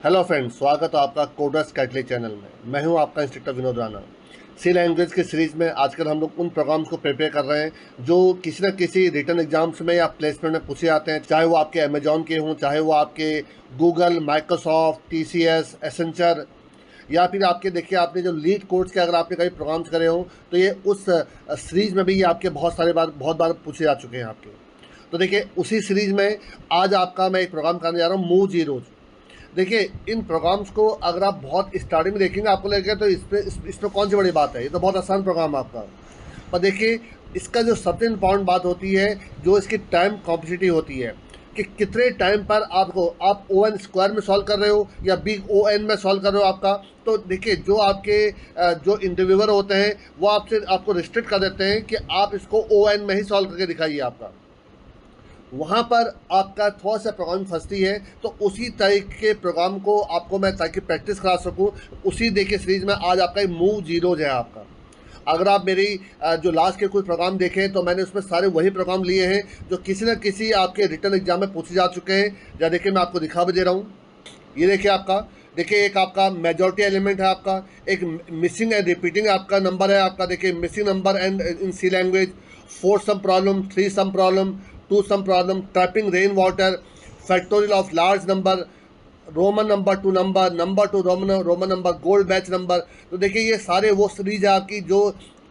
Hello friends, स्वागत है आपका कोडर्स कैटली चैनल में। मैं हूं आपका इंस्ट्रक्टर विनोद राणा। सी लैंग्वेज की सीरीज़ में आजकल हम लोग उन प्रोग्राम्स को प्रिपेयर कर रहे हैं जो किसी न किसी रिटर्न एग्जाम्स में या प्लेसमेंट में पूछे जाते हैं, चाहे वो आपके अमेजॉन के हों, चाहे वो आपके गूगल, माइक्रोसॉफ्ट, टीसीएस, एसेंचर, या फिर आपके देखिए आपने जो लीड कोर्स के अगर आपने कभी प्रोग्राम्स करे हों तो ये उस सीरीज़ में भी ये आपके बहुत बार पूछे जा चुके हैं आपके। तो देखिए उसी सीरीज़ में आज आपका मैं एक प्रोग्राम करने जा रहा हूँ, मूव जीरोज़। देखिए इन प्रोग्राम्स को अगर आप बहुत स्टार्टिंग में देखेंगे आपको लगेगा तो इसमें कौन सी बड़ी बात है, ये तो बहुत आसान प्रोग्राम है आपका। पर देखिए इसका जो सबसे इम्पॉर्टेंट बात होती है, जो इसकी टाइम कॉम्प्लेक्सिटी होती है कि कितने टाइम पर आप ओ एन स्क्वायर में सॉल्व कर रहे हो या बिग ओ एन में सॉल्व कर रहे हो आपका। तो देखिए जो आपके जो इंटरव्यूअर होते हैं वो आपको रिस्ट्रिक्ट कर देते हैं कि आप इसको ओ एन में ही सॉल्व करके दिखाइए आपका। वहाँ पर आपका थोड़ा सा प्रोग्राम फंसती है, तो उसी तरीके के प्रोग्राम को आपको मैं ताकि प्रैक्टिस करा सकूँ, उसी देखिए सीरीज़ में आज आपका मूव जीरोज है आपका। अगर आप मेरी जो लास्ट के कुछ प्रोग्राम देखें तो मैंने उसमें सारे वही प्रोग्राम लिए हैं जो किसी न किसी आपके रिटर्न एग्जाम में पूछे जा चुके हैं। या देखिए मैं आपको दिखा भी दे रहा हूँ, ये देखिए आपका। देखिए एक आपका मेजॉरिटी एलिमेंट है आपका, एक मिसिंग एंड रिपीटिंग आपका नंबर है आपका। देखिए missing number and in C language, four sum problem, three sum problem, two sum problem, trapping rain water, factorial of large number, Roman number to number, number to Roman number, gold batch number. तो देखिए ये सारे वो series है आपकी जो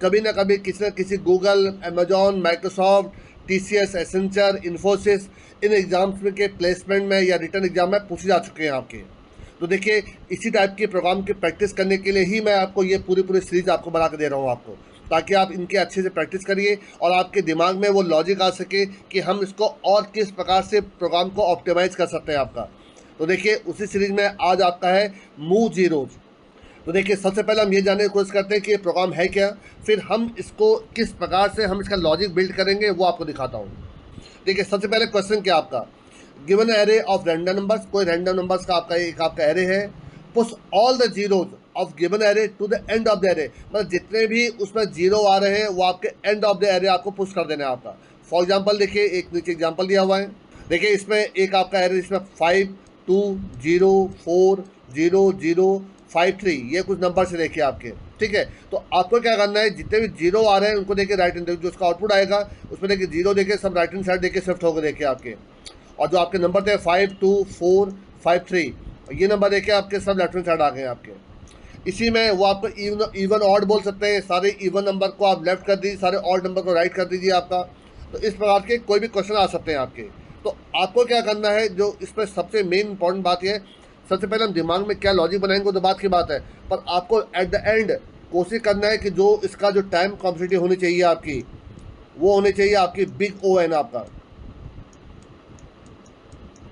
कभी ना कभी किसी न किसी Google, Amazon, Microsoft, TCS, Accenture, Infosys, इन एग्जाम्स में के प्लेसमेंट में या रिटर्न एग्जाम में पूछे जा चुके हैं आपके। तो देखिए इसी टाइप के प्रोग्राम की प्रैक्टिस करने के लिए ही मैं आपको ये पूरी सीरीज आपको बना के दे रहा हूँ आपको, ताकि आप इनके अच्छे से प्रैक्टिस करिए और आपके दिमाग में वो लॉजिक आ सके कि हम इसको और किस प्रकार से प्रोग्राम को ऑप्टिमाइज़ कर सकते हैं आपका। तो देखिए उसी सीरीज में आज आपका है मूव जीरोज। तो देखिए सबसे पहले हम ये जानने की कोशिश करते हैं कि ये प्रोग्राम है क्या, फिर हम इसको किस प्रकार से हम इसका लॉजिक बिल्ड करेंगे वो आपको दिखाता हूँ। देखिए सबसे पहले क्वेश्चन क्या आपका, given array of random numbers, कोई रैंडम नंबर्स का आपका एरे है। Push all the zeros of given array to the end of the array, मतलब जितने भी उसमें जीरो आ रहे हैं वो आपके एंड ऑफ द एरे आपको पुश कर देना है आपका। फॉर एग्जाम्पल देखिए एक नीचे एग्जाम्पल दिया हुआ है। देखिए इसमें एक आपका एरे जिसमें 5 2 0 4 0 0 5 3 ये कुछ नंबर से देखिए आपके। ठीक है, तो आपको क्या करना है, जितने भी जीरो आ रहे हैं उनको देखिए राइट हैंड, जो उसका आउटपुट आएगा उसमें देखिए जीरो देखिए सब राइट हैंड साइड देखिए शिफ्ट होकर देखिए आपके। और जो आपके नंबर थे 5 2 4 5 3, ये नंबर देखिए आपके सब लेफ्ट हैंड साइड आ गए हैं आपके। इसी में वो आपको इवन ऑड बोल सकते हैं, सारे इवन नंबर को आप लेफ्ट कर दीजिए, सारे ऑड नंबर को राइट कर दीजिए आपका। तो इस प्रकार के कोई भी क्वेश्चन आ सकते हैं आपके। तो आपको क्या करना है, जो इसमें सबसे मेन इंपॉर्टेंट बात यह है, सबसे पहले हम दिमाग में क्या लॉजिक बनाएंगे तो बात की बात है, पर आपको एट द एंड कोशिश करना है कि जो इसका जो टाइम कॉम्प्लेक्सिटी होनी चाहिए आपकी, वो होनी चाहिए आपकी बिग ओ एन आपका।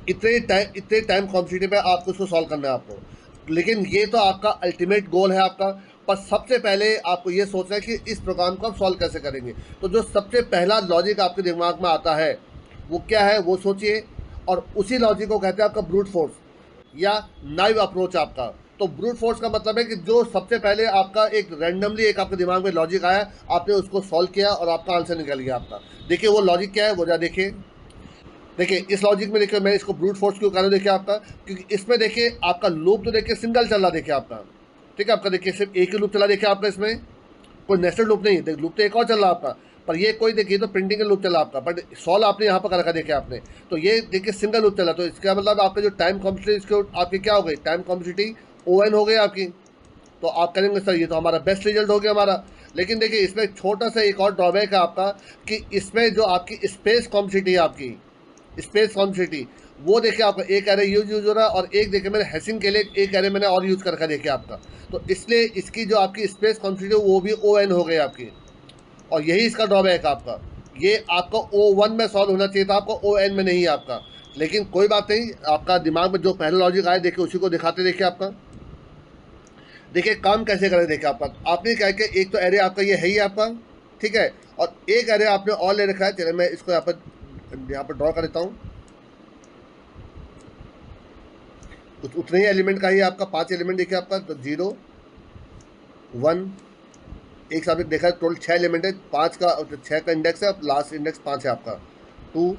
इतने टाइम कॉम्प्लेक्सिटी पे आपको इसको सॉल्व करना है आपको। लेकिन ये तो आपका अल्टीमेट गोल है आपका, पर सबसे पहले आपको ये सोचना है कि इस प्रोग्राम को आप सॉल्व कैसे करेंगे। तो जो सबसे पहला लॉजिक आपके दिमाग में आता है वो क्या है वो सोचिए, और उसी लॉजिक को कहते हैं आपका ब्रूट फोर्स या नाइव अप्रोच आपका। तो ब्रूट फोर्स का मतलब है कि जो सबसे पहले आपका एक रैंडमली एक आपके दिमाग में लॉजिक आया, आपने उसको सॉल्व किया और आपका आंसर निकल गया आपका। देखिए वो लॉजिक क्या है वो जरा देखिए। देखिए इस लॉजिक में देखिए मैं इसको ब्रूट फोर्स क्यों कर रहा हूं, देखिए आपका, क्योंकि इसमें देखिए आपका लूप तो देखिए सिंगल चल रहा देखिए आपका। ठीक है, आपका देखिए सिर्फ एक ही लूप चला देखिए आपका, इसमें कोई नेस्टेड लूप नहीं, देखिए लूप तो एक और चल रहा आपका, पर ये कोई देखिए तो प्रिंटिंग का लूप चला आपका, बट सॉल्व आपने यहाँ पर कर रखा देखिए आपने। तो ये देखिए सिंगल लूप चला, तो इसका मतलब आपका जो टाइम कॉम्प्लेक्सिटी इसके आपकी क्या हो गई, टाइम कॉम्प्लेक्सिटी ओ एन हो गई आपकी। तो आप करेंगे सर ये तो हमारा बेस्ट रिजल्ट हो गया हमारा। लेकिन देखिए इसमें छोटा सा एक और ड्रॉबैक है आपका, कि इसमें जो आपकी स्पेस कॉम्प्लेक्सिटी है आपकी, स्पेस कॉम्प्लेक्सिटी, वो देखिए आपका एक एरे यूज हो रहा है, और एक देखिए मैंने हैशिंग के लिए एक एरे मैंने और यूज़ कर रखा देखिए आपका। तो इसलिए इसकी जो आपकी स्पेस कॉम्प्लेक्सिटी वो भी ओ एन हो गई आपकी, और यही इसका ड्रॉबैक है आपका। ये आपका ओ वन में सॉल्व होना चाहिए था, आपका ओ एन में नहीं आपका। लेकिन कोई बात नहीं, आपका दिमाग में जो पहला लॉजिक आया देखिए उसी को दिखाते देखिए आपका। देखिए काम कैसे करें देखिए आपका, आपने क्या किया, एक तो एरे आपका ये है ही आपका, ठीक है, और एक एरे आपने और ले रखा है। चलिए मैं इसको यहाँ पर ड्रॉ कर देता हूँ। उतने ही एलिमेंट का ही आपका 5 एलिमेंट देखिए आपका, तो 0 1, एक साथ में देखा टोटल 6 एलिमेंट है, 5 का 6 का इंडेक्स है, लास्ट इंडेक्स 5 है आपका। 2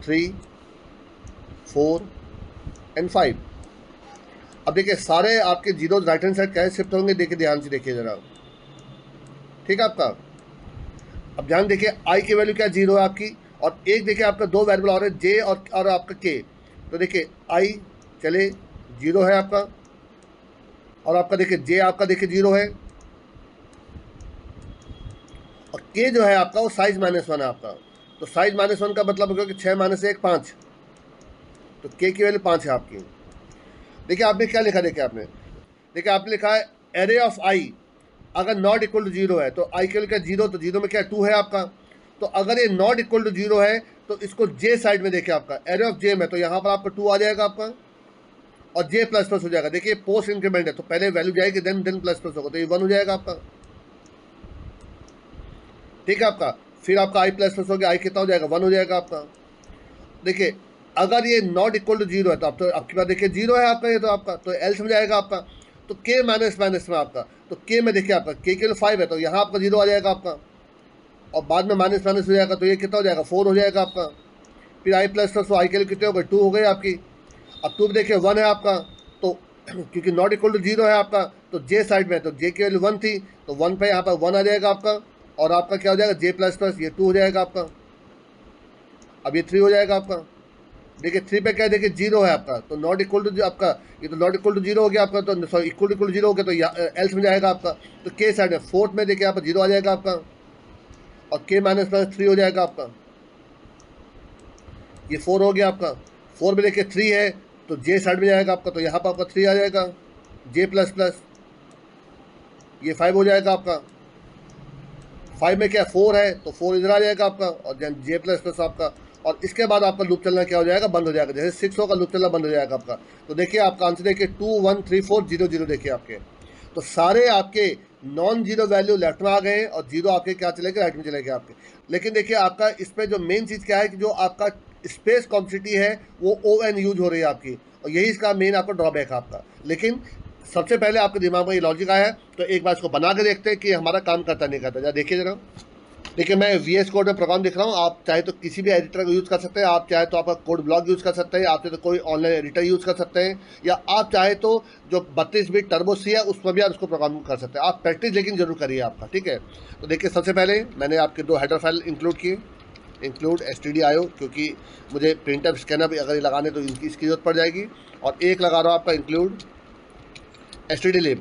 3 4 एंड 5। अब देखिए सारे आपके जीरो राइट हैंड साइड कैसे शिफ्ट होंगे, देखिए ध्यान से देखिए जरा, ठीक है आपका। अब ध्यान देखिए आई की वैल्यू क्या जीरो है आपकी, और एक देखिए आपका दो वेरिएबल और है जे और आपका के। तो देखिए आई चले जीरो है आपका, और आपका देखिए जे आपका देखिए जीरो है, और के जो है आपका वो साइज -1 है आपका। तो साइज -1 का मतलब होगा कि 6 - 1 5, तो के की वैल्यू 5 है आपकी। देखिए आपने क्या लिखा, देखिए आपने लिखा है एरे ऑफ आई अगर नॉट इक्वल टू जीरो है, तो आई के वैल्यू क्या जीरो, तो जीरो में क्या 2 है आपका। तो अगर ये नॉट इक्वल टू जीरो है तो इसको जे साइड में देखिए आपका एरे ऑफ जे में, तो यहाँ पर आपका 2 आ जाएगा आपका, और जे प्लस प्लस हो जाएगा। देखिए पोस्ट इंक्रीमेंट है तो पहले वैल्यू जाएगी देन प्लस प्लस होगा, तो ये 1 हो जाएगा आपका, ठीक है आपका। फिर आपका आई प्लस प्लस हो गया, आई कितना हो जाएगा 1 हो जाएगा आपका। देखिए अगर ये नॉट इक्वल टू जीरो है तो अब तो आपके पास देखिए जीरो है आपका, ये तो आपका तो एल्स में जाएगा आपका, तो के माइनस माइनस में आपका, तो के में देखिए आपका के लिए 5 है तो यहाँ आपका जीरो आ जाएगा आपका, और बाद में माइनस माइनस हो जाएगा तो ये कितना हो जाएगा 4 हो जाएगा आपका। फिर आई प्लस प्लस, तो आई के लिए कितने हो गए 2 हो गए आपकी। अब 2 देखिए 1 है आपका, तो क्योंकि नॉट इक्वल टू जीरो है आपका तो जे साइड में है, तो जे की वैल्यू 1 थी तो 1 पे यहाँ पर 1 आ जाएगा आपका, और आपका क्या हो जाएगा जे प्लस प्लस, ये 2 हो जाएगा आपका। अब ये 3 हो जाएगा आपका। देखिए 3 पे क्या है, देखिए जीरो है आपका, तो नॉट इक्वल टू आपका, ये तो नॉट इक्वल टू जीरो हो गया आपका, तो सॉरी इक्वल टू जीरो हो गया, तो एल्स में जाएगा आपका, तो के साइड में फोर्थ में देखिए यहाँ पर जीरो आ जाएगा आपका, और के -3 हो जाएगा आपका, ये 4 हो गया आपका। 4 में देखिए 3 है तो जे साइड में जाएगा आपका, तो यहाँ पर आपका 3 आ जाएगा, जे प्लस प्लस, ये 5 हो जाएगा आपका। 5 में क्या 4 है तो 4 इधर आ जाएगा आपका, और जे प्लस प्लस आपका, और इसके बाद आपका लूप चलना क्या हो जाएगा, बंद हो जाएगा। जैसे 6 होगा लूप चलना बंद हो जाएगा आपका। तो देखिए आपका आंसर देखिए 2 1 3 4 0 0 देखिए आपके, तो सारे आपके नॉन जीरो वैल्यू लेफ्ट में आ गए और जीरो आपके क्या चलेंगे, राइट में चलेंगे आपके। लेकिन देखिए आपका इसमें जो मेन चीज़ क्या है कि जो आपका स्पेस कॉम्प्लेक्सिटी है वो ON यूज हो रही है आपकी, और यही इसका मेन आपका ड्रॉबैक है आपका। लेकिन सबसे पहले आपके दिमाग में ये लॉजिक आया है, तो एक बार इसको बना के देखते हैं कि हमारा काम करता नहीं करता। जरा देखिए जरा, देखिए मैं VS कोड में प्रोग्राम दिख रहा हूँ, आप चाहे तो किसी भी एडिटर को यूज़ कर सकते हैं, आप चाहे तो आपका कोड ब्लॉक यूज़ कर सकते हैं, आप चाहे तो कोई ऑनलाइन एडिटर यूज़ कर सकते हैं, या आप चाहे तो जो 32 बिट टर्बो सी है उसमें भी आप उसको प्रोग्राम कर सकते हैं। आप प्रैक्टिस लेकिन जरूर करिए आपका, ठीक है। तो देखिए सबसे पहले मैंने आपके 2 हेडर फाइल इंक्लूड किए, इंक्लूड stdio, क्योंकि मुझे प्रिंटर स्कैनर भी अगर लगाने तो इसकी जरूरत पड़ जाएगी, और एक लगा रहा हूँ आपका इंक्लूड stdlib।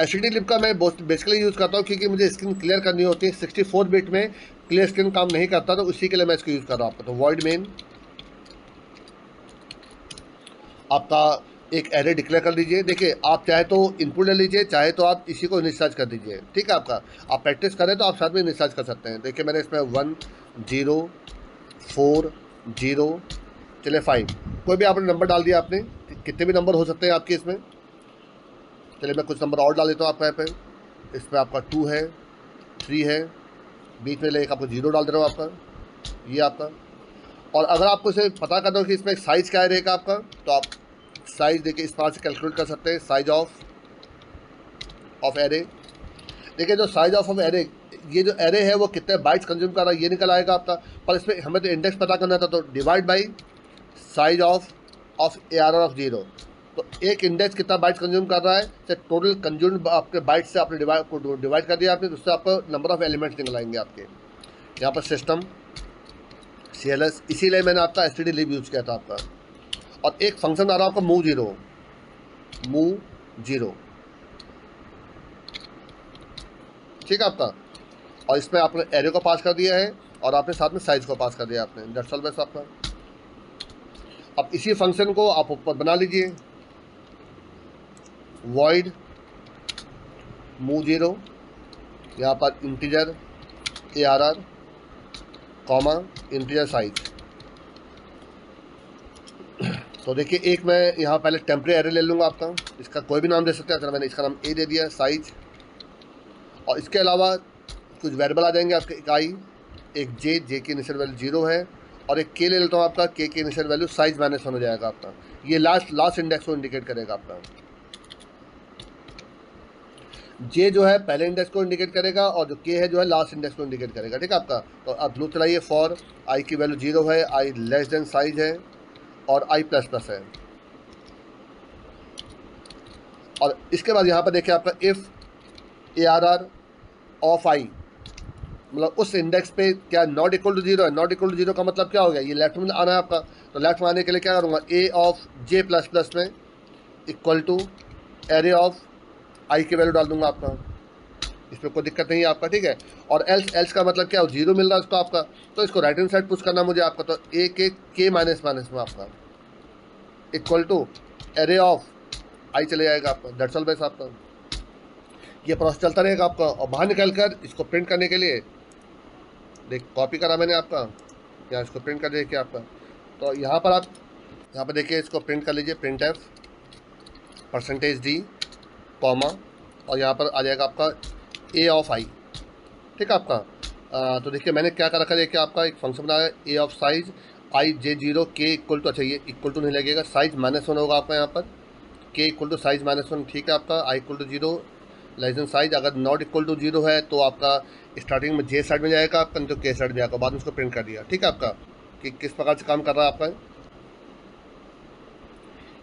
stdlib का मैं बेसिकली यूज़ करता हूँ क्योंकि मुझे स्क्रीन क्लियर करनी होती है, 64 बिट में क्लियर स्क्रीन काम नहीं करता, तो उसी के लिए मैं इसको यूज़ कर रहा हूँ आपका। तो वॉइड मेन आपका एक एरे डिक्लेयर कर लीजिए। देखिए आप चाहे तो इनपुट ले लीजिए, चाहे तो आप इसी को इनिशियलाइज कर दीजिए, ठीक है आपका। आप प्रैक्टिस करें तो आप साथ में इनिशियलाइज कर सकते हैं। देखिए मैंने इसमें 1 0 4 0 चले 5, कोई भी आपने नंबर डाल दिया, आपने कितने भी नंबर हो सकते हैं आपके इसमें। चलिए मैं कुछ नंबर और डाल देता हूँ आपका यहाँ पे। इसमें आपका 2 है, 3 है, बीच में एक आपको 0 डाल दे रहा हूँ आपका, ये आपका। और अगर आपको इसे पता करना हो कि इसमें साइज़ क्या रहेगा आपका, तो आप साइज़ देखिए इस पास से कैलकुलेट कर सकते हैं, साइज ऑफ एरे। देखिए जो साइज ऑफ एरे, ये जो एरे है वो कितने बाइट्स कंज्यूम कर रहा है ये निकल आएगा आपका, पर इसमें हमें तो इंडेक्स पता करना था, तो divide by size of ARR of 0। तो एक इंडेक्स कितना बाइट्स कंज्यूम कर रहा है, तो टोटल कंज्यूम आपके बाइट्स से आपने डिवाइड कर दिया आपने, उससे आपको नंबर ऑफ एलिमेंट्स निकल आएंगे आपके। यहाँ पर सिस्टम CLS, इसीलिए मैंने आपका stdlib यूज़ किया था आपका। और एक फंक्शन आ रहा है आपका मूव जीरो, ठीक है आपका। और इसमें आपने एरे को पास कर दिया है और आपने साथ में साइज को पास कर दिया आपने, दैट्स ऑल बस आपका। अब इसी फंक्शन को आप ऊपर बना लीजिए, वॉइड मूव जीरो, यहाँ पर integer ARR comma integer size. तो देखिए एक मैं यहाँ पहले टेम्परेरी एरे ले लूँगा आपका, इसका कोई भी नाम दे सकते हैं। अगर मैंने इसका नाम A दे दिया, साइज, और इसके अलावा कुछ वेरिएबल आ जाएंगे आपके, एक आई, एक जे की इनिशियल वैल्यू 0 है, और एक के ले लेता हूँ आपका, के की इनिशियल वैल्यू साइज -1 हो जाएगा आपका। ये लास्ट इंडेक्स को इंडिकेट करेगा आपका। जे जो है पहले इंडेक्स को इंडिकेट करेगा, और जो के है जो है लास्ट इंडेक्स को इंडिकेट करेगा, ठीक है आपका। तो आप लूप चलाइए, फॉर आई की वैल्यू 0 है, आई लेस देन साइज है, और आई प्लस प्लस है। और इसके बाद यहाँ पर देखिए आपका इफ़ ARR ऑफ आई, मतलब उस इंडेक्स पे क्या नॉट इक्वल टू जीरो है। नॉट इक्वल टू जीरो का मतलब क्या हो गया, ये लेफ्ट में आना है आपका, तो लेफ्ट में आने के लिए क्या करूँगा, ए ऑफ जे प्लस प्लस में इक्वल टू एरे ऑफ आई की वैल्यू डाल दूंगा आपका, इसमें कोई दिक्कत नहीं है आपका, ठीक है। और एल्स, एल्स का मतलब क्या हो, जीरो मिल रहा है इसको आपका, तो इसको राइट हैंड साइड पुश करना मुझे आपका, तो ए के माइनस माइनस में आपका इक्वल टू एरे ऑफ आई चले जाएगा आपका, दैट्स ऑल बेस आपका। ये प्रोसेस चलता रहेगा आपका। और बाहर निकल कर इसको प्रिंट करने के लिए देख कॉपी करा मैंने आपका, या इसको प्रिंट कर देखिए आपका, तो यहाँ पर आप यहाँ पर देखिए इसको प्रिंट कर लीजिए, प्रिंट एफ %d कॉमा, और यहाँ पर आ जाएगा आपका ए ऑफ आई, ठीक है आपका। तो देखिए मैंने क्या कर रखा है, देखिए आपका एक फंक्शन बनाया है A of size I J zero के इक्वल टू, अच्छा ये इक्वल टू नहीं लगेगा, साइज -1 होगा आपका यहाँ पर, के इक्वल टू साइज -1, ठीक है आपका। I equal to zero less than size, अगर नॉट इक्वल टू जीरो है तो आपका स्टार्टिंग में जे साइड में जाएगा आपका, नहीं तो के साइड में जाएगा, बाद में उसको प्रिंट कर दिया, ठीक है आपका, कि किस प्रकार से काम कर रहा है आपका।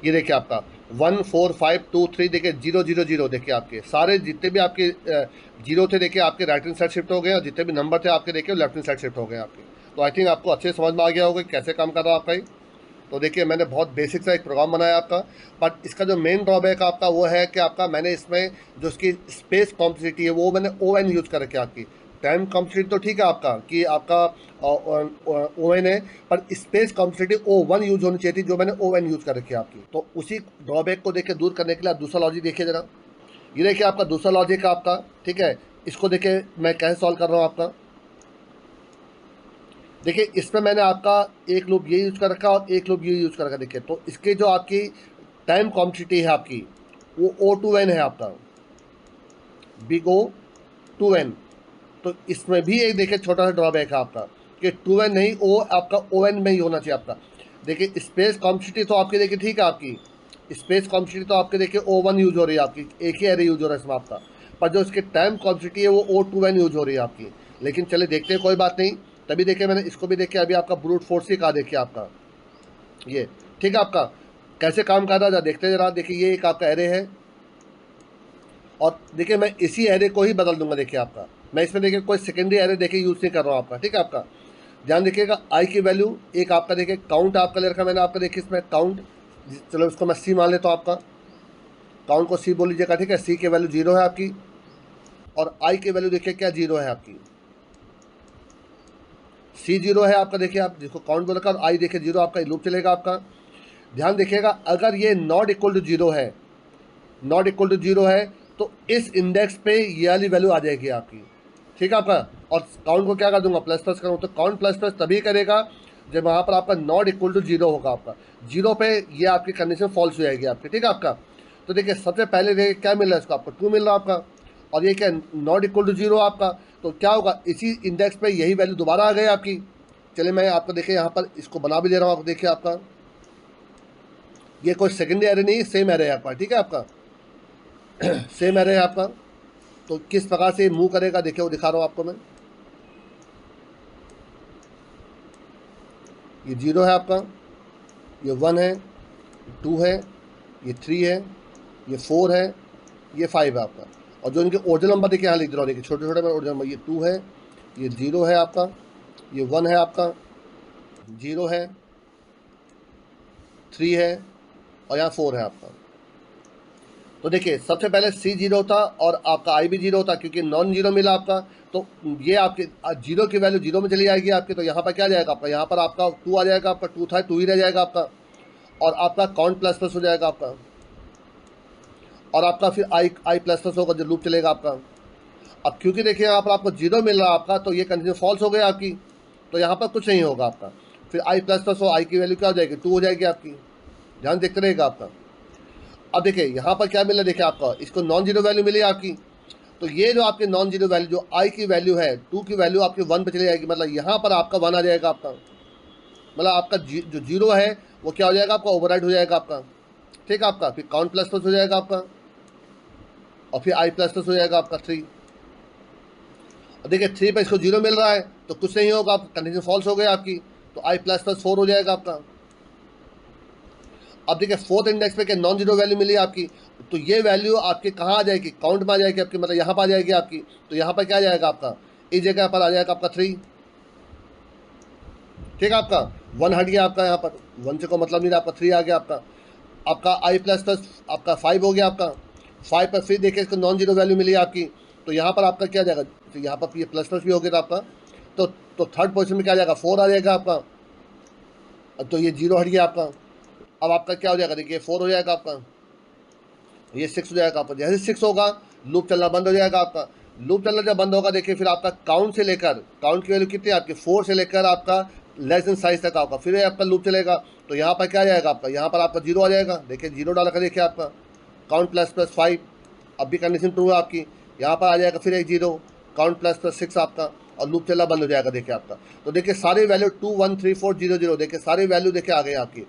ये देखिए आपका 1 4 5 2 3, देखिए 0 0 0, देखिए आपके सारे जितने भी आपके जीरो थे देखिए आपके राइट हैंड साइड शिफ्ट हो गए, और जितने भी नंबर थे आपके देखिए लेफ्ट हैंड साइड शिफ्ट हो गए आपके। तो आई थिंक आपको अच्छे समझ में आ गया होगा कैसे काम कर रहा है आपका ये। तो देखिए मैंने बहुत बेसिक सा एक प्रोग्राम बनाया आपका, बट इसका जो मेन ड्रॉबैक आपका वो है कि आपका मैंने इसमें जो इसकी स्पेस कॉम्प्लेक्सिटी है वो मैंने ON यूज़ कर रखी है आपकी। टाइम कॉम्प्लेक्सिटी तो ठीक है आपका कि आपका ON है, पर स्पेस कॉम्प्लेक्सिटी O1 यूज़ होनी चाहिए थी, जो मैंने ON यूज़ कर रखी है आपकी। तो उसी ड्रॉबैक को देखिए दूर करने के लिए आप दूसरा लॉजिक देखिए ज़रा, ये देखिए आपका दूसरा लॉजिक है आपका, ठीक है। इसको देखिए मैं कैसे सॉल्व कर रहा हूँ आपका, देखिए इसमें मैंने आपका एक लूप ये यूज़ कर रखा और एक लूप ये यूज़ कर रखा, देखिए तो इसके जो आपकी टाइम कॉम्प्लेक्सिटी है आपकी वो O2n है आपका, बिग O2n। तो इसमें भी एक देखिए छोटा सा ड्रॉबैक है आपका कि 2n नहीं, ओ आपका ON में ही होना चाहिए आपका। देखिए स्पेस कॉम्प्लेक्सिटी तो आपकी देखिए ठीक है, आपकी स्पेस कॉम्प्लेक्सिटी तो आपके देखिए O1 यूज हो रही है आपकी, एक ही एरे यूज हो रहा है इसमें आपका, पर जो इसके टाइम कॉम्प्लेक्सिटी है वो O2n यूज हो रही है आपकी। लेकिन चले देखते हैं, कोई बात नहीं। तभी देखिए मैंने इसको भी देखिए अभी आपका ब्रूट फोर्स ही कहा, देखिए आपका ये, ठीक है आपका कैसे काम कर रहा है देखते जरा। देखिए ये एक आपका एरे है, और देखिए मैं इसी एरे को ही बदल दूंगा, देखिए आपका मैं इसमें देखिए कोई सेकेंडरी एरे देखिए यूज़ नहीं कर रहा हूँ आपका, ठीक है आपका। ध्यान देखिएगा आई की वैल्यू एक आपका देखिए काउंट आपका ले रखा मैंने आपका, देखिए इसमें काउंट, चलो इसको मैं सी मान लेता हूँ आपका, काउंट को सी बोल लीजिएगा, ठीक है। सी की वैल्यू 0 है आपकी, और आई की वैल्यू देखिए क्या 0 है आपकी, सी 0 है आपका, देखिए आप जिसको काउंट बोला कर, आई देखिए 0 आपका, लूप चलेगा आपका। ध्यान देखिएगा अगर ये नॉट इक्वल टू 0 है, नॉट इक्वल टू 0 है, तो इस इंडेक्स पे ये वाली वैल्यू आ जाएगी आपकी, ठीक है आपका। और काउंट को क्या कर दूंगा, प्लस प्लस करूँ, तो काउंट प्लस प्लस तभी करेगा जब वहाँ पर आपका नॉट इक्वल टू 0 होगा आपका। 0 पे ये आपकी कंडीशन फॉल्स हो जाएगी आपकी, ठीक है आपका। तो देखिए सबसे पहले देखिए क्या मिल रहा है इसको, आपको 2 मिल रहा है आपका, और ये क्या नॉट इक्वल टू 0 आपका, तो क्या होगा इसी इंडेक्स पे यही वैल्यू दोबारा आ गई आपकी। चलिए मैं आपको देखिए यहाँ पर इसको बना भी दे रहा हूँ आपको, देखिए आपका ये कोई सेकेंडरी एरे नहीं, सेम एरे है आपका, ठीक है आपका सेम एरे है आपका। तो किस प्रकार से मूव करेगा देखिए वो दिखा रहा हूँ आपको मैं। ये 0 है आपका, ये 1 है, 2 है, ये 3 है, ये 4 है, ये 5 है आपका। और जो इनके ओरिजिनल नंबर देखिए यहाँ लिख दे रहा हूँ, देखिए छोटे छोटे में ओरिजिनल नंबर, ये 2 है, ये 0 है आपका, ये 1 है आपका, 0 है, 3 है, और यहाँ 4 है आपका। तो देखिए सबसे पहले सी 0 था और आपका आई भी 0 था, क्योंकि नॉन जीरो मिला आपका, तो ये आपके 0 की वैल्यू 0 में चली जाएगी आपकी। तो यहाँ पर क्या जाएगा आपका, यहाँ पर आपका 2 आ जाएगा आपका, 2 था 2 ही रह जाएगा आपका, और आपका काउंट प्लस प्लस हो जाएगा आपका, और आपका फिर आई प्लस प्लस होगा जो लूप चलेगा आपका। अब क्योंकि देखिए यहाँ पर आपको 0 मिल रहा है आपका, तो ये कंडीशन फॉल्स हो गई आपकी, तो यहाँ पर कुछ नहीं होगा आपका। फिर आई प्लस प्लस हो, आई की वैल्यू क्या हो जाएगी, 2 हो जाएगी आपकी। ध्यान देखते रहेगा आपका। अब देखिए यहाँ पर क्या मिला, देखिए आपका इसको नॉन जीरो वैल्यू मिली आपकी, तो ये जो आपके नॉन जीरो वैल्यू जो आई की वैल्यू है 2 की वैल्यू आपकी 1 पे चली जाएगी, मतलब यहाँ पर आपका 1 आ जाएगा आपका, मतलब आपका जो 0 है वो क्या हो जाएगा आपका, ओवरराइड हो जाएगा आपका, ठीक है आपका। फिर काउंट प्लस प्लस हो जाएगा आपका, और फिर आई प्लस प्लस हो जाएगा आपका 3। और देखिए 3 पे इसको 0 मिल रहा है तो कुछ नहीं होगा, कंडीशन फॉल्स हो गई आपकी, तो आई प्लस प्लस 4 हो जाएगा आपका। अब देखिए फोर्थ इंडेक्स पे क्या नॉन जीरो वैल्यू मिली आपकी, तो ये वैल्यू आपके कहाँ आ जाएगी, काउंट में आ जाएगी आपकी, मतलब यहाँ पर आ जाएगी आपकी। तो यहाँ पर क्या आ जाएगा आपका, इस जगह पर आ जाएगा आपका 3, ठीक है। आपका 1 हट गया आपका, यहाँ पर 1 से कोई मतलब नहीं, आपका 3 आ गया आपका। आपका आई प्लस प्लस आपका 5 हो गया आपका। 5 पर फिर देखिए इसको नॉन जीरो वैल्यू मिली आपकी, तो यहाँ पर आपका क्या जाएगा, तो यहाँ पर ये प्लस प्लस भी हो गया था आपका। तो थर्ड पोजीशन में क्या आ जाएगा, 4 आ जाएगा आपका। तो ये 0 हट गया आपका। अब आपका क्या हो जाएगा, देखिए 4 हो जाएगा आपका, ये 6 हो जाएगा आपका। जैसे 6 होगा लूप चलना बंद हो जाएगा आपका। लूप चलना जब बंद होगा देखिए फिर आपका काउंट से लेकर, काउंट की वैल्यू कितनी है आपकी, 4 से लेकर आपका लेस देन साइज तक आपका, फिर आपका लूप चलेगा। तो यहाँ पर क्या आ जाएगा आपका, यहाँ पर आपका 0 आ जाएगा। देखिए 0 डाल कर देखिए आपका काउंट प्लस प्लस 5, अब भी कंडीशन ट्रू है आपकी। यहाँ पर आ जाएगा फिर एक 0, काउंट प्लस प्लस 6 आपका, और लूप चलना बंद हो जाएगा देखिए आपका। तो देखिए सारी वैल्यू 2 1 3 4 0 0 देखिए सारी वैल्यू देखिए आ गई आपकी।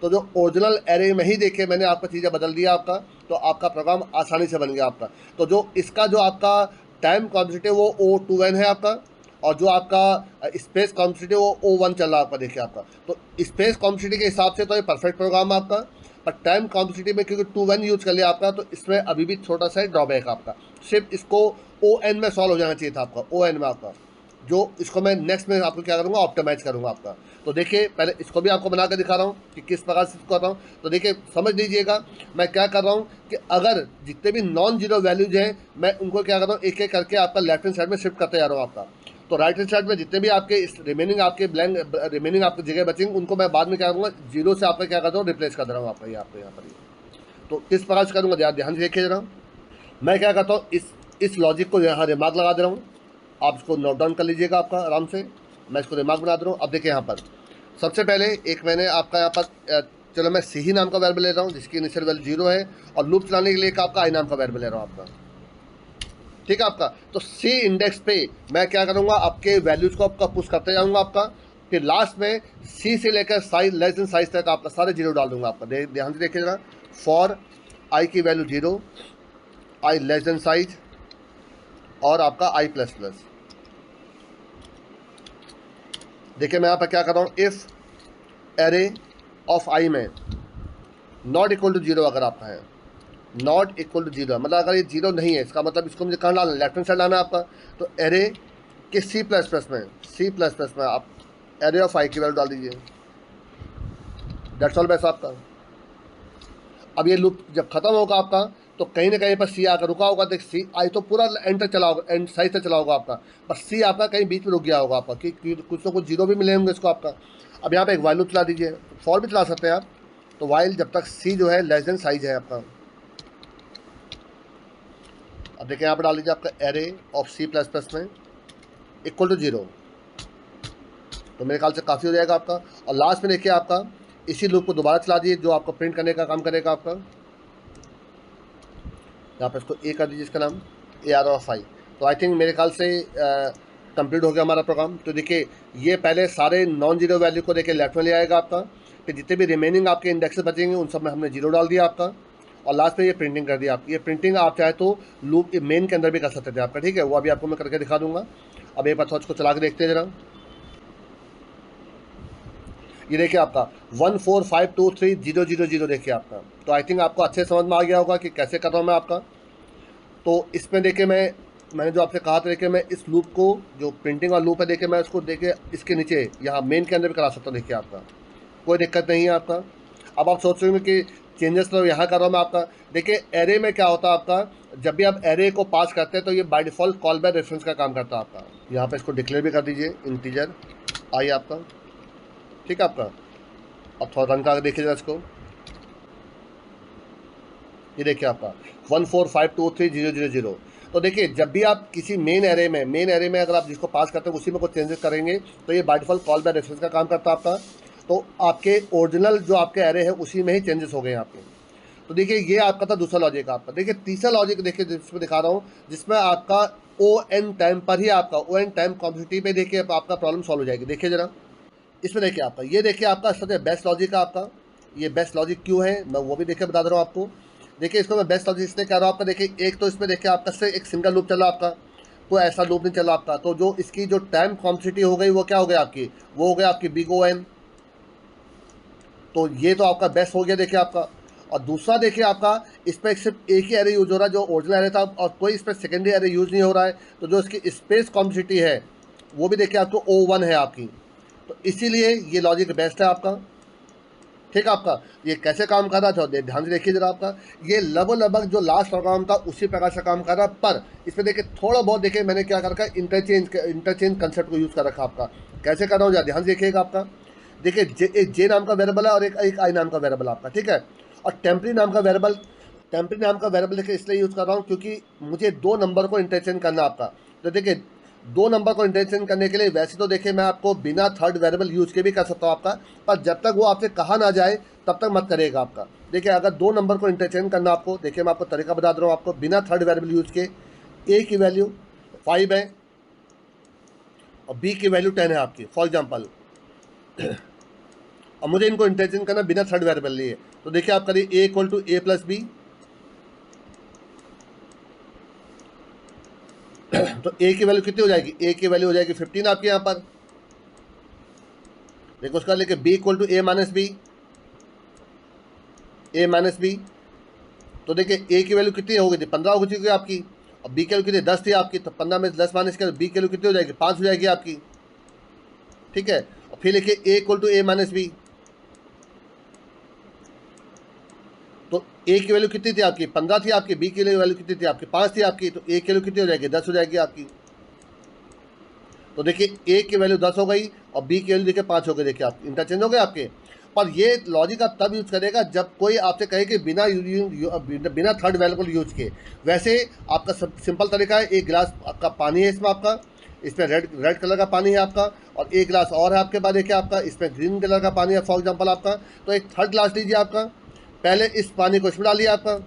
तो जो ओरिजिनल एरे में ही देखिए मैंने आपका चीज़ें बदल दिया आपका, तो आपका प्रोग्राम आसानी से बन गया आपका। तो जो इसका जो आपका टाइम कॉम्प्लेक्सिटी वो O2n है आपका, और जो आपका स्पेस कॉम्प्लेक्सिटी वो O1 चल रहा है आपका देखिए आपका। तो स्पेस कॉम्प्लेक्सिटी के हिसाब से तो ये परफेक्ट प्रोग्राम है आपका, पर टाइम कॉम्प्लेक्सिटी में क्योंकि 2n यूज़ कर लिया आपका, तो इसमें अभी भी छोटा सा ड्रॉबैक है आपका। सिर्फ इसको ON में सॉल्व हो जाना चाहिए था आपका, ON में आपका, जो इसको मैं नेक्स्ट में आपको क्या करूँगा, ऑप्टिमाइज करूँगा आपका। तो देखिए पहले इसको भी आपको बना कर दिखा रहा हूँ कि किस प्रकार से इसको कर रहा हूँ। तो देखिए समझ लीजिएगा मैं क्या कर रहा हूँ कि अगर जितने भी नॉन जीरो वैल्यूज हैं मैं उनको क्या कर रहा हूँ, एक एक करके आपका लेफ्ट हैंड साइड में शिफ्ट करते जा रहा हूँ आपका। तो राइट हैंड साइड में जितने भी आपके रिमेनिंग आपके ब्लैंक रिमेनिंग आपकी जगह बचेंगे उनको मैं बाद में क्या करूँगा, 0 से आपका क्या करता हूँ, रिप्लेस कर दे रहा हूँ आपका, ये आपको यहाँ पर। तो किस प्रकार से करूँगा ध्यान से देखिए जरा। मैं क्या करता हूँ, इस लॉजिक को यहाँ रिमार्क लगा दे रहा हूँ, आप इसको नोट डाउन कर लीजिएगा आपका आराम से। मैं इसको रिमार्क बना दे रहा हूँ। अब देखिए यहाँ पर सबसे पहले एक मैंने आपका यहाँ पर चलो मैं सी नाम का वेरिएबल ले रहा हूँ जिसकी इनिशियल वैल्यू 0 है, और लूप चलाने के लिए एक आपका आई नाम का वेरिएबल ले रहा हूँ आपका, ठीक है आपका। तो सी इंडेक्स पे मैं क्या करूँगा, आपके वैल्यूज को आपका पुश करते जाऊँगा आपका, फिर लास्ट में सी से लेकर साइज लेस देन साइज तक आपका सारे 0 डाल दूंगा आपका। ध्यान से देखिए जरा, फॉर आई की वैल्यू 0, आई लेस देन साइज, और आपका आई प्लस प्लस। देखिए मैं यहाँ पर क्या कर रहा हूँ, इफ़ एरे ऑफ आई में नॉट इक्वल टू 0 अगर आपका है, नॉट इक्वल टू 0 मतलब अगर ये 0 नहीं है, इसका मतलब इसको मुझे कहाँ डालना है, लेफ्ट हैंड साइड लाना है आपका। तो एरे के सी प्लस प्लस में आप एरे ऑफ आई की वैल्यू डाल दीजिए, दैट्स ऑल। वैसा आपका अब ये लूप जब खत्म होगा आपका तो कहीं ना कहीं पर सी आकर रुका होगा। देख सी आई तो पूरा एंड तक चला होगा, एंड साइज तक चला होगा आपका, पर सी आपका कहीं बीच में रुक गया होगा आपका कि कुछ ना कुछ 0 भी मिले होंगे इसको आपका। अब यहाँ पे एक वाइल लूप चला दीजिए, फॉर भी चला सकते हैं आप। तो वाइल जब तक सी जो है लेस देन साइज है आपका। अब देखिए यहाँ पर डाल दीजिए आपका array of C plus plus में इक्वल टू 0, तो मेरे ख्याल से काफ़ी हो जाएगा आपका। और लास्ट में देखिए आपका इसी लूप को दोबारा चला दीजिए जो आपको प्रिंट करने का काम करेगा आपका। यहाँ पर इसको ए कर दीजिए, इसका नाम AR ऑफ आई। तो आई थिंक मेरे ख्याल से कंप्लीट हो गया हमारा प्रोग्राम। तो देखिए ये पहले सारे नॉन जीरो वैल्यू को देखिए लेफ्ट में ले आएगा आपका, फिर जितने भी रिमेनिंग आपके इंडेक्सेस बचेंगे उन सब में हमने 0 डाल दिया आपका, और लास्ट में ये प्रिंटिंग कर दिया आपकी। ये प्रिंटिंग आप चाहे तो लूप मेन के अंदर भी कर सकते थे आपका, ठीक है, वो अभी आपको मैं करके दिखा दूंगा। अब एक बार थोड़ा इसको चला के देखते हैं जरा। ये देखिए आपका 1 4 5 2 3 0 0 0 देखिए आपका। तो आई थिंक आपको अच्छे समझ में आ गया होगा कि कैसे कर रहा हूँ मैं आपका। तो इसमें देखिए मैंने जो आपसे कहा था, देखिए मैं इस लूप को जो प्रिंटिंग वाला लूप है देखिए मैं उसको देखिए इसके नीचे यहाँ मेन के अंदर भी करा सकता हूँ, देखिए आपका कोई दिक्कत नहीं है आपका। अब आप सोच रहे होंगे कि चेंजेस तो यहाँ कर रहा हूँ मैं आपका। देखिए एरे में क्या होता है आपका, जब भी आप एरे को पास करते हैं तो ये by default call by reference का काम करता है आपका। यहाँ पे इसको डिक्लेयर भी कर दीजिए इंटीजर आई आपका, ठीक है आपका। अब थोड़ा रन करके देखिए जरा इसको। ये देखिए आपका 1 4 5 2 3 0 0 0। तो देखिए जब भी आप किसी मेन एरे में अगर आप जिसको पास करते हैं उसी में कुछ चेंजेस करेंगे तो ये by default call by reference का काम करता है आपका। तो आपके ओरिजिनल जो आपके एरे है उसी में ही चेंजेस हो गए हैं आपके। तो देखिए ये आपका था दूसरा लॉजिक आपका। देखिए तीसरा लॉजिक देखिए जिसमें दिखा रहा हूँ, जिसमें आपका ON टाइम पर ही आपका ON टाइम कॉम्प्लेक्सिटी पे देखिए आपका प्रॉब्लम सॉल्व हो जाएगी। देखिए जरा इसमें देखिए आपका, ये देखिए आपका सबसे बेस्ट लॉजिक है आपका। ये बेस्ट लॉजिक क्यों है मैं वो भी देखिए बता दे रहा हूँ आपको। देखिए इसको मैं बेस्ट लॉजिक इसलिए कह रहा हूँ आपका। देखिए एक तो इसमें देखिए आपका से एक सिंगल लूप चला आपका, कोई ऐसा लूप नहीं चला आपका। तो जो इसकी जो टाइम कॉम्प्लेक्सिटी हो गई वो क्या हो गया आपकी, वो हो गया आपकी बिग ON। तो ये तो आपका बेस्ट हो गया देखिए आपका। और दूसरा देखिए आपका इस पर सिर्फ एक ही एरे यूज हो रहा है जो ओरिजिनल एरे था, और कोई इस पर सेकेंडरी एरे यूज़ नहीं हो रहा है। तो जो इसकी स्पेस कॉम्प्लेक्सिटी है वो भी देखिए आपको O1 है आपकी। तो इसीलिए ये लॉजिक बेस्ट है आपका। ठीक है आपका। ये कैसे काम कर रहा था ध्यान से देखिए जरा आपका। ये लगभग जो लास्ट प्रोग्राम था उसी प्रकार से काम कर रहा है, पर इसमें देखिए थोड़ा बहुत देखिए मैंने क्या कर रखा है, इंटरचेंज कंसेप्ट को यूज़ कर रखा आपका। कैसे कर रहा हूँ जरा ध्यान से देखिएगा आपका। देखिए एक जे नाम का वेरिएबल है और एक आई नाम का वेरिएबल आपका, ठीक है। और टेम्परी नाम का वेरिएबल देखिए इसलिए यूज़ कर रहा हूँ क्योंकि मुझे 2 नंबर को इंटरचेंज करना आपका। तो देखिए 2 नंबर को इंटरचेंज करने के लिए वैसे तो देखिए मैं आपको बिना थर्ड वेरिएबल यूज़ के भी कर सकता हूँ आपका, पर जब तक वो आपसे कहा ना जाए तब तक मत करिएगा आपका। देखिए अगर 2 नंबर को इंटरचेंज करना आपको, देखिए मैं आपको तरीका बता दे रहा हूँ आपको बिना थर्ड वेरिएबल यूज़ के। ए की वैल्यू 5 है और बी की वैल्यू 10 है आपकी फॉर एग्जाम्पल। अब मुझे इनको इंटरचेंज करना बिना थर्ड वेरिएबल लिए, तो देखिए आप करिए A equal to A plus B. तो ए की वैल्यू कितनी हो जाएगी, ए की वैल्यू हो जाएगी 15 आपके यहाँ पर। देखो उसका लेके B equal to A minus B. तो देखिए ए की वैल्यू कितनी हो गई थी, 15 हो चुकी है आपकी। और बी की वैल्यू कितनी 10 थी आपकी, तो 15 में 10 माइनस कर बी की वैल्यू कितनी हो जाएगी 5 हो जाएगी आपकी। ठीक है। और फिर लिखिए A equal to A minus B. तो ए की वैल्यू कितनी थी आपकी 15 थी आपकी, बी की वैल्यू कितनी थी आपकी 5 थी आपकी, तो ए की वैल्यू कितनी हो जाएगी 10 हो जाएगी आपकी। तो देखिए ए की वैल्यू 10 हो गई और बी की वैल्यू देखिए 5 हो गई, देखिए आप इंटरचेंज हो गए आपके। पर ये लॉजिक आप तब यूज़ करेगा जब कोई आपसे कहे कि बिना थर्ड वेरिएबल यूज किए। वैसे आपका सिंपल तरीका है, एक गिलास आपका पानी है इसमें आपका, इसमें रेड कलर का पानी है आपका, और एक गिलास और है आपके पास देखिए आपका, इसमें ग्रीन कलर का पानी है फॉर एग्जाम्पल आपका। तो एक थर्ड गिलास लीजिए आपका, पहले इस पानी को इसमें डालिए आपका,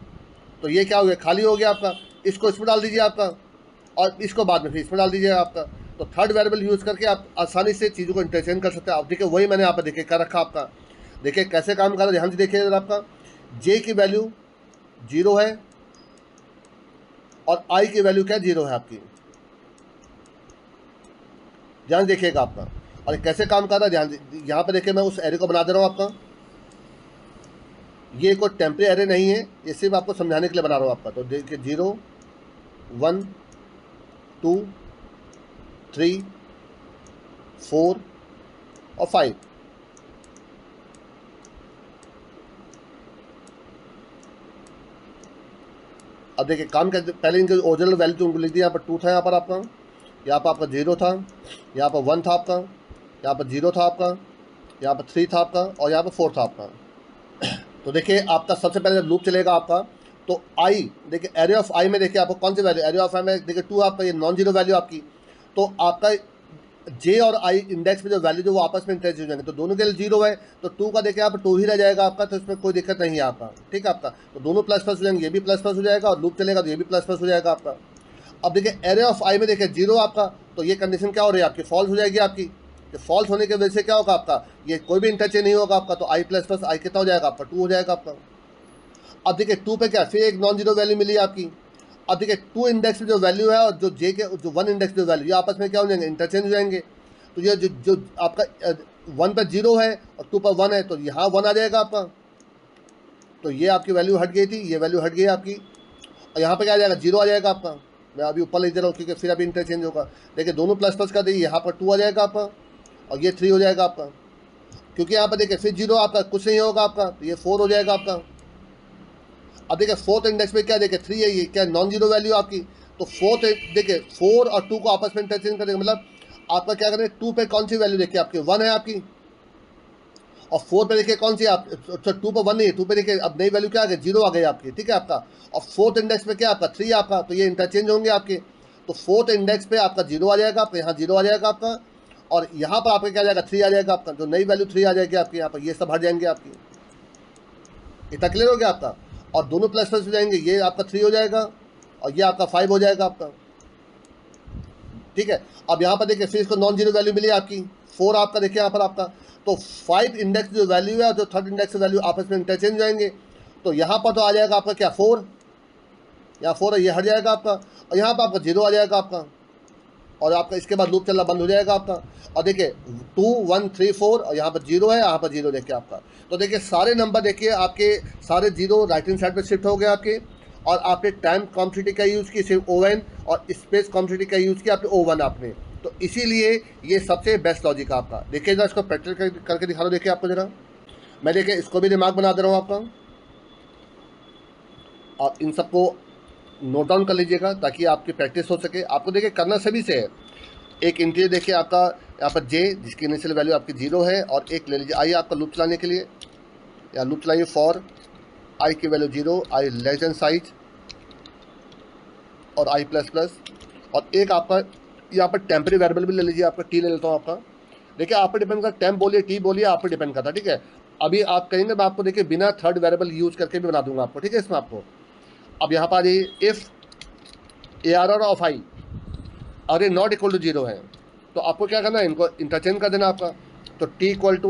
तो ये क्या हो गया खाली हो गया आपका। इसको इसमें डाल दीजिए आपका और इसको बाद में फिर इसमें डाल दीजिए आपका। तो थर्ड वेरिएबल यूज़ करके आप आसानी से चीज़ों को इंटरचेंज कर सकते हैं। आप देखिए वही मैंने यहाँ पर देखिए कर रखा आपका। देखिए कैसे काम कर रहा है ध्यान से देखिए अगर आपका। जे की वैल्यू 0 है और आई की वैल्यू क्या 0 है आपकी, ध्यान देखिएगा आपका। और कैसे काम कर रहा है ध्यान, यहाँ पर देखिए मैं उस एरे को बना दे रहा हूँ आपका। ये कोई टेम्परेरी एरे नहीं है, ये सिर्फ आपको समझाने के लिए बना रहा हूँ आपका। तो देखिए 0 1 2 3 4 और 5। अब देखिए काम कैसे, पहले इनके ओरिजिनल वैल्यू तो उनको लिख दिया। यहाँ पर 2 था, यहाँ पर आपका, यहाँ पर आपका 0 था, यहाँ पर 1 था आपका, यहाँ पर 0 था आपका, यहाँ पर 3 था आपका और यहाँ पर 4 था आपका। तो देखिए आपका सबसे पहले जब लूप चलेगा आपका, तो आई देखिए एरे ऑफ आई में देखिए आपको कौन सी वैल्यू, एरे ऑफ आई में देखिए 2 आपका, ये नॉन जीरो वैल्यू आपकी। तो आपका जे और आई इंडेक्स में जो वैल्यू जो वो आपस में इंटरचेंज हो जाएंगे, तो दोनों के लिए 0 है, तो 2 का देखिए आप 2 ही रह जाएगा आपका, तो इसमें कोई दिक्कत नहीं है आपका। ठीक है आपका। तो दोनों प्लस प्लस हो जाएंगे, ये भी प्लस प्लस हो जाएगा और लूप चलेगा तो ये भी प्लस प्लस हो जाएगा आपका। अब देखिए एरे ऑफ आई में देखिए 0 आपका, तो ये कंडीशन क्या हो रही है आपकी, फॉल्स हो जाएगी आपकी। तो फॉल्स होने की वजह से क्या होगा आपका, ये कोई भी इंटरचेंज नहीं होगा आपका। तो आई प्लस प्लस आई कितना हो जाएगा आपका 2 हो जाएगा आपका। अब देखिए 2 पे क्या फिर एक नॉन जीरो वैल्यू मिली आपकी। अब देखिए 2 इंडेक्स में जो वैल्यू है और जो जे के जो 1 इंडेक्स में वैल्यू, ये आपस में क्या हो जाएंगे इंटरचेंज हो जाएंगे। तो ये जो आपका 1 पर 0 है और 2 पर 1 है, तो यहाँ 1 आ जाएगा आपका। तो ये आपकी वैल्यू हट गई थी, ये वैल्यू हट गई आपकी, और यहाँ पर क्या आ जाएगा 0 आ जाएगा आपका। मैं अभी ऊपर लिख दे रहा हूँ क्योंकि फिर अभी इंटरचेंज होगा। देखिए दोनों प्लस प्लस कर देंगे, यहाँ पर 2 आ जाएगा आपका और ये 3 हो जाएगा आपका, क्योंकि यहाँ पर देखिए फिर 0 आपका कुछ नहीं होगा आपका, तो ये 4 हो जाएगा आपका। अब देखिए फोर्थ इंडेक्स में क्या देखिए 3 है, ये क्या नॉन जीरो वैल्यू आपकी। तो फोर्थ देखिए 4 और 2 को आपस में इंटरचेंज कर देंगे, मतलब आपका क्या करें 2 पे कौन सी वैल्यू देखिए आपकी 1 है आपकी, और 4 पे देखिए कौन सी आप, अच्छा 2 पे 1 नहीं है, 2 पे देखिए अब नई वैल्यू क्या आ गई 0 आ गई आपकी। ठीक है आपका। और फोर्थ इंडेक्स पे क्या आपका 3 आपका, तो ये इंटरचेंज होंगे आपके। तो फोर्थ इंडेक्स पे आपका 0 आ जाएगा आपका, यहाँ 0 आ जाएगा आपका, और यहाँ पर आपका क्या आ जाएगा 3 आ जाएगा आपका, जो नई वैल्यू 3 आ जाएगी आपकी यहाँ पर, ये सब हट जाएंगे आपकी। इतना क्लियर हो गया आपका। और दोनों प्लस प्लस हो जाएंगे, ये आपका 3 हो जाएगा और ये आपका 5 हो जाएगा आपका। ठीक है। अब यहाँ पर देखिए फिर इसको नॉन जीरो वैल्यू मिली आपकी 4 आपका, देखिए यहाँ पर आपका। तो 5 इंडेक्स जो वैल्यू है और जो थर्ड इंडेक्स वैल्यू आपस में इंटरचेंज हो जाएंगे। तो यहाँ पर तो आ जाएगा आपका क्या 4, यहाँ 4 है, ये हट जाएगा आपका, और यहाँ पर आपका 0 आ जाएगा आपका, और आपका इसके बाद लूप चलना बंद हो जाएगा आपका। और देखिए 2 1 3 4 और यहाँ पर 0 है, यहाँ पर 0 देखिए आपका। तो देखिए सारे नंबर देखिए आपके सारे जीरो राइट हैंड साइड पे शिफ्ट हो गए आपके, और आपने टाइम कॉम्प्लेक्सिटी का यूज़ की सिर्फ ओवन, और स्पेस कॉम्प्लेक्सिटी का यूज़ किया आपने ओवन आपने। तो इसीलिए ये सबसे बेस्ट लॉजिक है आपका। देखिए जरा इसको प्रैक्टिकल करके दिखा दो, देखिए आपको जरा, मैं देखिए इसको भी दिमाग बना दे रहा हूँ आपका। आप इन सबको नोट डाउन कर लीजिएगा ताकि आपकी प्रैक्टिस हो सके। आपको देखिए करना सभी से है। एक इंटीरियर देखिए आपका यहाँ पर जे, जिसकी इनिशियल वैल्यू आपकी 0 है, और एक ले लीजिए आई आपका लूप चलाने के लिए, या लूप चलाइए फॉर आई की वैल्यू 0, आई लेस देन साइज और आई प्लस प्लस, और एक आपका यहाँ पर टेम्परेरी वेरिएबल भी ले लीजिए, आपका टी ले लेता हूँ आपका। देखिए आप पर डिपेंड करता, टेम्प बोलिए टी बोलिए, आप पर डिपेंड करता है, ठीक है। अभी आप कहेंगे मैं आपको देखिए बिना थर्ड वेरिएबल यूज करके भी बना दूंगा आपको, ठीक है इसमें आपको। अब यहाँ पर आ जाइए, इफ़ ARR ऑफ आई अरे नॉट इक्वल टू 0 है, तो आपको क्या करना है, इनको इंटरचेंज कर देना आपका। तो T equal to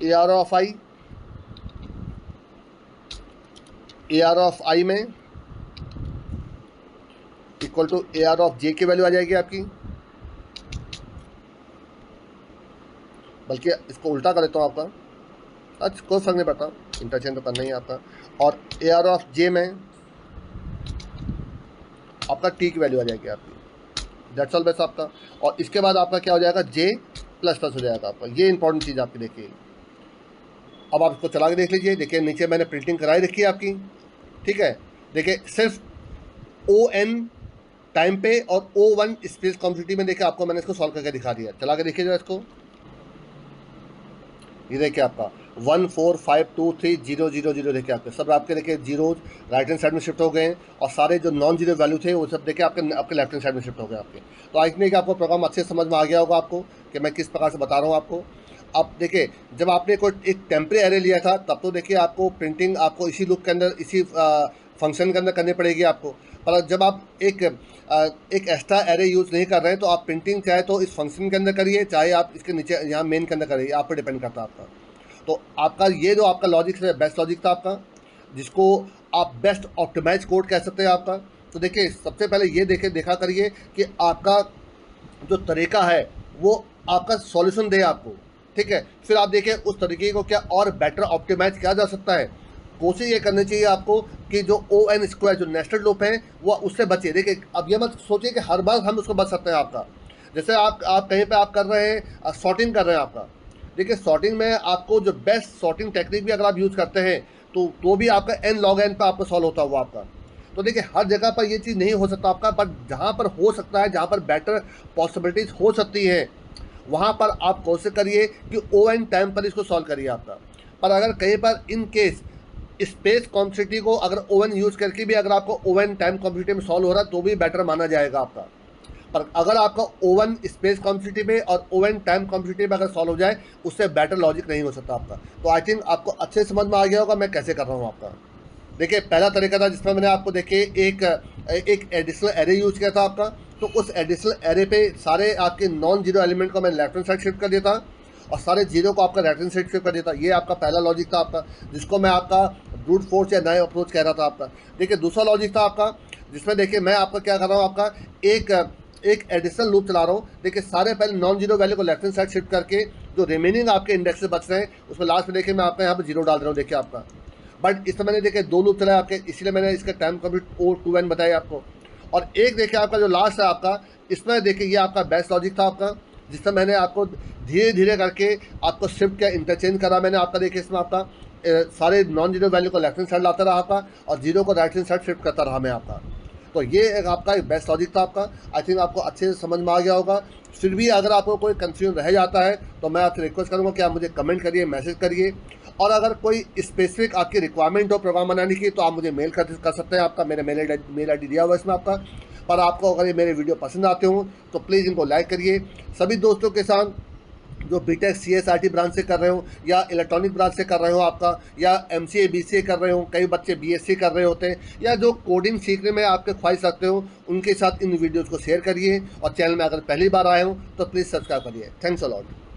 ARR of I, ARR of I में equal to ARR of J की वैल्यू आ जाएगी आपकी, बल्कि इसको उल्टा कर देता हूँ आपका, अच्छा कोई फर्क नहीं पड़ता, इंटरचेंज तो करना ही है आपका। और ARR ऑफ जे में आपका टी की वैल्यू आ जाएगी आपकी, दैट्स ऑल बेस्ट आपका। और इसके बाद आपका क्या हो जाएगा, जे प्लस प्लस हो जाएगा आपका। ये इंपॉर्टेंट चीज़ आपकी देखिए। अब आप इसको चला के देख लीजिए, देखिए नीचे मैंने प्रिंटिंग कराई रखी है आपकी, ठीक है। देखिए सिर्फ ON टाइम पे और O1 स्पेस कॉम्प्लेक्सिटी में देखिए आपको मैंने इसको सॉल्व करके दिखा दिया। चला के देखिए जरा इसको, ये देखिए आपका 1 4 5 2 3 0 0 0 देखिए आपके सब आपके देखिए जीरोज राइट हैंड साइड में शिफ्ट हो गए हैं, और सारे जो नॉन जीरो वैल्यू थे वो सब देखिए आपके लेफ्ट हैंड साइड में शिफ्ट हो गए आपके। तो आई थिंक आपको प्रोग्राम अच्छे समझ में आ गया होगा आपको कि मैं किस प्रकार से बता रहा हूँ आपको। अब देखिए जब आपने कोई एक टेम्परेरी एरे लिया था तब तो देखिए आपको प्रिंटिंग आपको इसी लूप के अंदर, इसी फंक्शन के अंदर करनी पड़ेगी आपको। पर जब आप एक एक्स्ट्रा एरे यूज़ नहीं कर रहे हैं तो आप प्रिंटिंग चाहे तो इस फंक्शन के अंदर करिए, चाहे आप इसके नीचे यहाँ मेन के अंदर करिए, आप पर डिपेंड करता है आपका। तो आपका ये जो आपका लॉजिक है बेस्ट लॉजिक था आपका, जिसको आप बेस्ट ऑप्टिमाइज कोड कह सकते हैं आपका। तो देखिए सबसे पहले ये देखा करिए कि आपका जो तरीका है वो आपका सॉल्यूशन दे आपको, ठीक है। फिर आप देखिए उस तरीके को क्या और बेटर ऑप्टिमाइज किया जा सकता है। कोशिश ये करनी चाहिए आपको कि जो ON स्क्वायर जो नेस्टेड लूप है वो उससे बचे। देखिए अब ये मत सोचिए कि हर बार हम उसको बच सकते हैं आपका। जैसे आप कहीं पे आप कर रहे हैं सॉर्टिंग कर रहे हैं आपका, देखिए सॉर्टिंग में आपको जो बेस्ट सॉर्टिंग टेक्निक भी अगर आप यूज़ करते हैं तो भी आपका n log n पर आपको सॉल्व होता हुआ आपका। तो देखिए हर जगह पर ये चीज़ नहीं हो सकता आपका, बट जहाँ पर हो सकता है, जहाँ पर बेटर पॉसिबिलिटीज़ हो सकती हैं, वहाँ पर आप कोशिश करिए कि ON टाइम पर इसको सॉल्व करिए आपका। पर अगर कहीं पर इन केस स्पेस कॉम्प्लेक्सिटी को अगर ON यूज़ करके भी अगर आपको ON टाइम कॉम्प्लेक्सिटी में सॉल्व हो रहा है तो भी बेटर माना जाएगा आपका। पर अगर आपका ON स्पेस कॉम्प्लेक्सिटी में और ON टाइम कॉम्प्लेक्सिटी में अगर सॉल्व हो जाए उससे बेटर लॉजिक नहीं हो सकता आपका। तो आई थिंक आपको अच्छे समझ में आ गया होगा मैं कैसे कर रहा हूँ आपका। देखिए पहला तरीका था जिसमें मैंने आपको देखिए एक एडिशनल एरे यूज़ किया था आपका। तो उस एडिशनल एरे पे सारे आपके नॉन जीरो एलिमेंट को मैंने लेफ्ट हैंड साइड शिफ्ट कर दिया था और सारे जीरो को आपका राइट हैंड साइड शिफ्ट कर दिया था। ये आपका पहला लॉजिक था आपका, जिसको मैं आपका ब्रूट फोर्स या नए अप्रोच कह रहा था आपका। देखिए दूसरा लॉजिक था आपका जिसमें देखिए मैं आपका क्या कर रहा हूँ, आपका एक एडिशनल लूप चला रहा हूँ। देखिए सारे पहले नॉन जीरो वैल्यू को लेफ्ट हैंड साइड शिफ्ट करके जो रिमेनिंग आपके इंडेक्स से बच रहे हैं उसमें लास्ट में देखिए मैं आपका यहाँ पर जीरो डाल रहा हूँ देखिए आपका। बट इसमें मैंने देखिए दो लूप चलाए आपके, इसलिए मैंने इसका टाइम कंप्लीट O2N बताया आपको। और एक देखिए आपका जो लास्ट है आपका, इसमें देखिए ये आपका बेस्ट लॉजिक था आपका, जिसमें मैंने आपको धीरे धीरे करके आपको शिफ्ट किया, इंटरचेंज करा मैंने आपका। देखिए इसमें आपका सारे नॉन जीरो वैल्यू को लेफ्ट हैंड साइड लाता रहा आपका और जीरो को राइट हैंड साइड शिफ्ट करता रहा मैं आपका। तो ये एक आपका एक बेस्ट लॉजिक था आपका। आई थिंक आपको अच्छे से समझ में आ गया होगा। फिर भी अगर आपको कोई कंफ्यूजन रह जाता है तो मैं आपसे रिक्वेस्ट करूंगा कि आप मुझे कमेंट करिए, मैसेज करिए। और अगर कोई स्पेसिफिक आपकी रिक्वायरमेंट हो प्रोग्राम बनाने की तो आप मुझे मेल कर सकते हैं। आपका मेरा मेल आई डी दिया हुआ है इसमें आपका। पर आपको अगर ये मेरे वीडियो पसंद आते हो तो प्लीज़ इनको लाइक करिए। सभी दोस्तों के साथ जो बीटेक CSRT ब्रांच से कर रहे हो या इलेक्ट्रॉनिक ब्रांच से कर रहे हो आपका, या MCA BCA कर रहे हो, कई बच्चे BSc कर रहे होते हैं, या जो कोडिंग सीखने में आपके ख्वाहिश रखते हो उनके साथ इन वीडियोज़ को शेयर करिए। और चैनल में अगर पहली बार आए हो तो प्लीज़ सब्सक्राइब करिए। Thanks a lot.